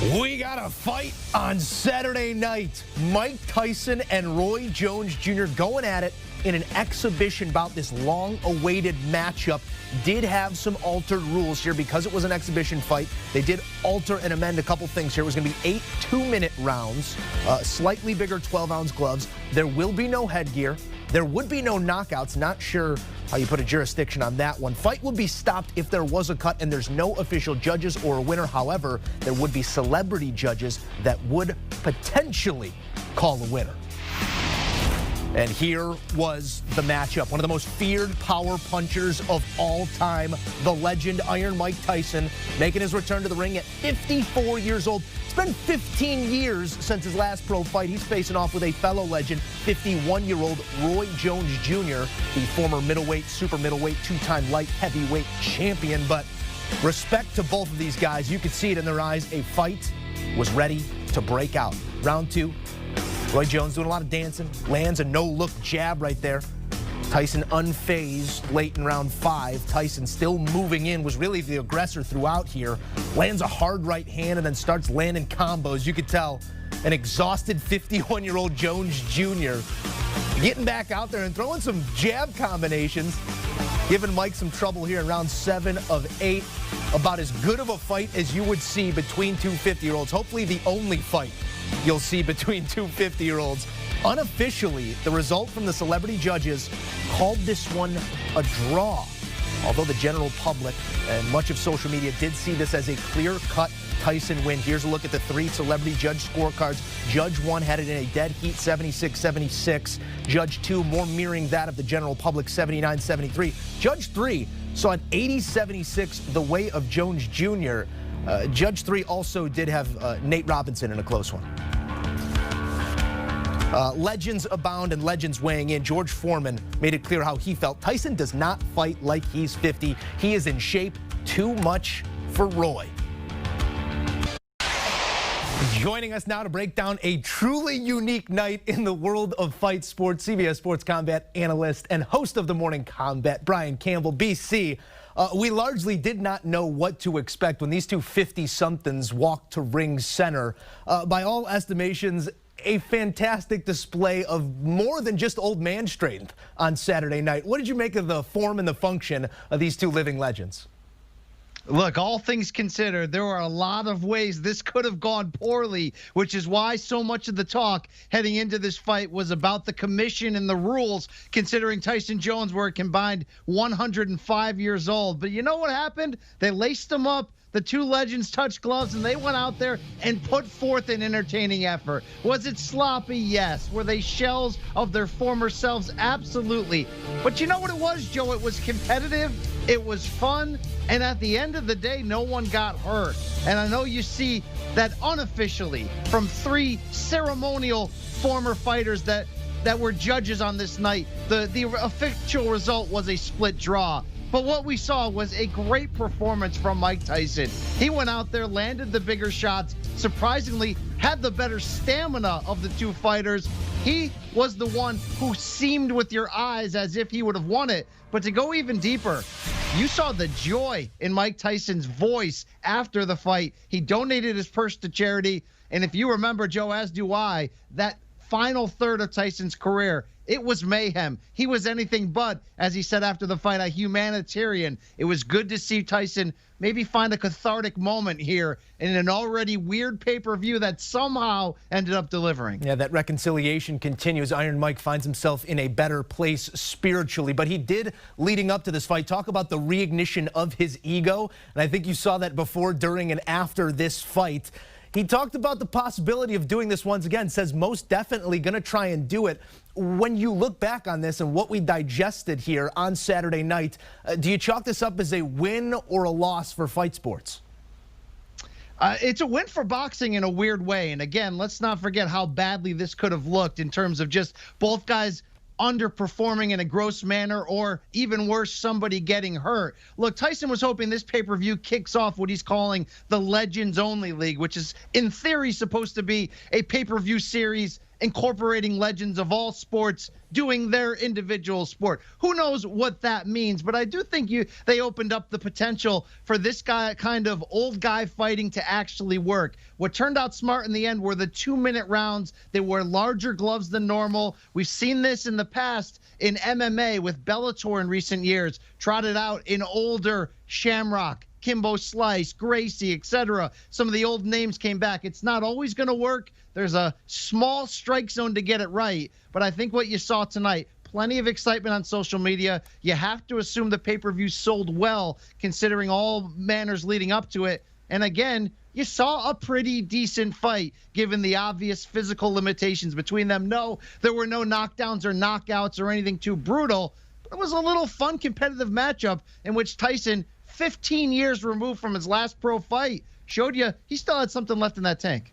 We got a fight on Saturday night. Mike Tyson and Roy Jones Jr. going at it in an exhibition bout. This long-awaited matchup did have some altered rules here because it was an exhibition fight. They did alter and amend a couple things here. It was going to be 8 2-minute rounds, slightly bigger 12-ounce gloves. There will be no headgear. There would be no knockouts. Not sure how you put a jurisdiction on that one. Fight would be stopped if there was a cut, and there's no official judges or a winner. However, there would be celebrity judges that would potentially call a winner. And here was the matchup. One of the most feared power punchers of all time, the legend Iron Mike Tyson, making his return to the ring at 54 years old. It's been 15 years since his last pro fight. He's facing off with a fellow legend, 51-year-old Roy Jones Jr., the former middleweight, super middleweight, two-time light heavyweight champion. But respect to both of these guys. You could see it in their eyes. A fight was ready to break out. Round two. Roy Jones doing a lot of dancing, lands a no-look jab right there. Tyson unfazed late in round 5. Tyson still moving in, was really the aggressor throughout here. Lands a hard right hand and then starts landing combos. You could tell an exhausted 51-year-old Jones Jr. getting back out there and throwing some jab combinations, giving Mike some trouble here in round 7 of 8. About as good of a fight as you would see between two 50-year-olds. Hopefully the only fight you'll see between two 50-year-olds. Unofficially, the result from the celebrity judges called this one a draw. Although the general public and much of social media did see this as a clear-cut Tyson win. Here's a look at the 3 celebrity judge scorecards. Judge 1 had it in a dead heat, 76-76. Judge 2 more mirroring that of the general public, 79-73. Judge 3 saw an 80-76 the way of Jones Jr. Judge 3 also did have Nate Robinson in a close one. Legends abound and legends weighing in. George Foreman made it clear how he felt. Tyson does not fight like he's 50. He is in shape. Too much for Roy. Joining us now to break down a truly unique night in the world of fight sports, CBS Sports Combat analyst and host of the Morning Combat, Brian Campbell, BC. We largely did not know what to expect when these two 50-somethings walked to ring center. By all estimations, a fantastic display of more than just old man strength on Saturday night. What did you make of the form and the function of these two living legends? Look, all things considered, there were a lot of ways this could have gone poorly, which is why so much of the talk heading into this fight was about the commission and the rules, considering Tyson Jones were a combined 105 years old. But you know what happened? They laced him up. The two legends touched gloves, and they went out there and put forth an entertaining effort. Was it sloppy? Yes. Were they shells of their former selves? Absolutely. But you know what it was, Joe? It was competitive. It was fun. And at the end of the day, no one got hurt. And I know you see that unofficially from 3 ceremonial former fighters that were judges on this night. The official result was a split draw. But what we saw was a great performance from Mike Tyson. He went out there, landed the bigger shots, surprisingly had the better stamina of the two fighters. He was the one who seemed with your eyes as if he would have won it. But to go even deeper, you saw the joy in Mike Tyson's voice after the fight. He donated his purse to charity. And if you remember, Joe, as do I, that final third of Tyson's career, it was mayhem. He was anything but, as he said after the fight, a humanitarian. It was good to see Tyson maybe find a cathartic moment here in an already weird pay-per-view that somehow ended up delivering. Yeah, that reconciliation continues. Iron Mike finds himself in a better place spiritually, but he did, leading up to this fight, talk about the reignition of his ego. And I think you saw that before, during, and after this fight. He talked about the possibility of doing this once again, says most definitely going to try and do it. When you look back on this and what we digested here on Saturday night, do you chalk this up as a win or a loss for fight sports? It's a win for boxing in a weird way. And again, let's not forget how badly this could have looked in terms of just both guys underperforming in a gross manner, or even worse, somebody getting hurt. Look, Tyson was hoping this pay-per-view kicks off what he's calling the Legends Only League, which is in theory supposed to be a pay-per-view series incorporating legends of all sports doing their individual sport. Who knows what that means, but I do think they opened up the potential for this kind of old guy fighting to actually work. What turned out smart in the end were the 2-minute rounds. They wore larger gloves than normal. We've seen this in the past in MMA with Bellator in recent years, trotted out in older Shamrock, Kimbo Slice, Gracie, etc. Some of the old names came back. It's not always going to work. There's a small strike zone to get it right. But I think what you saw tonight, plenty of excitement on social media. You have to assume the pay-per-view sold well, considering all manners leading up to it. And again, you saw a pretty decent fight, given the obvious physical limitations between them. No, there were no knockdowns or knockouts or anything too brutal. But it was a little fun, competitive matchup in which Tyson, 15 years removed from his last pro fight, showed you he still had something left in that tank.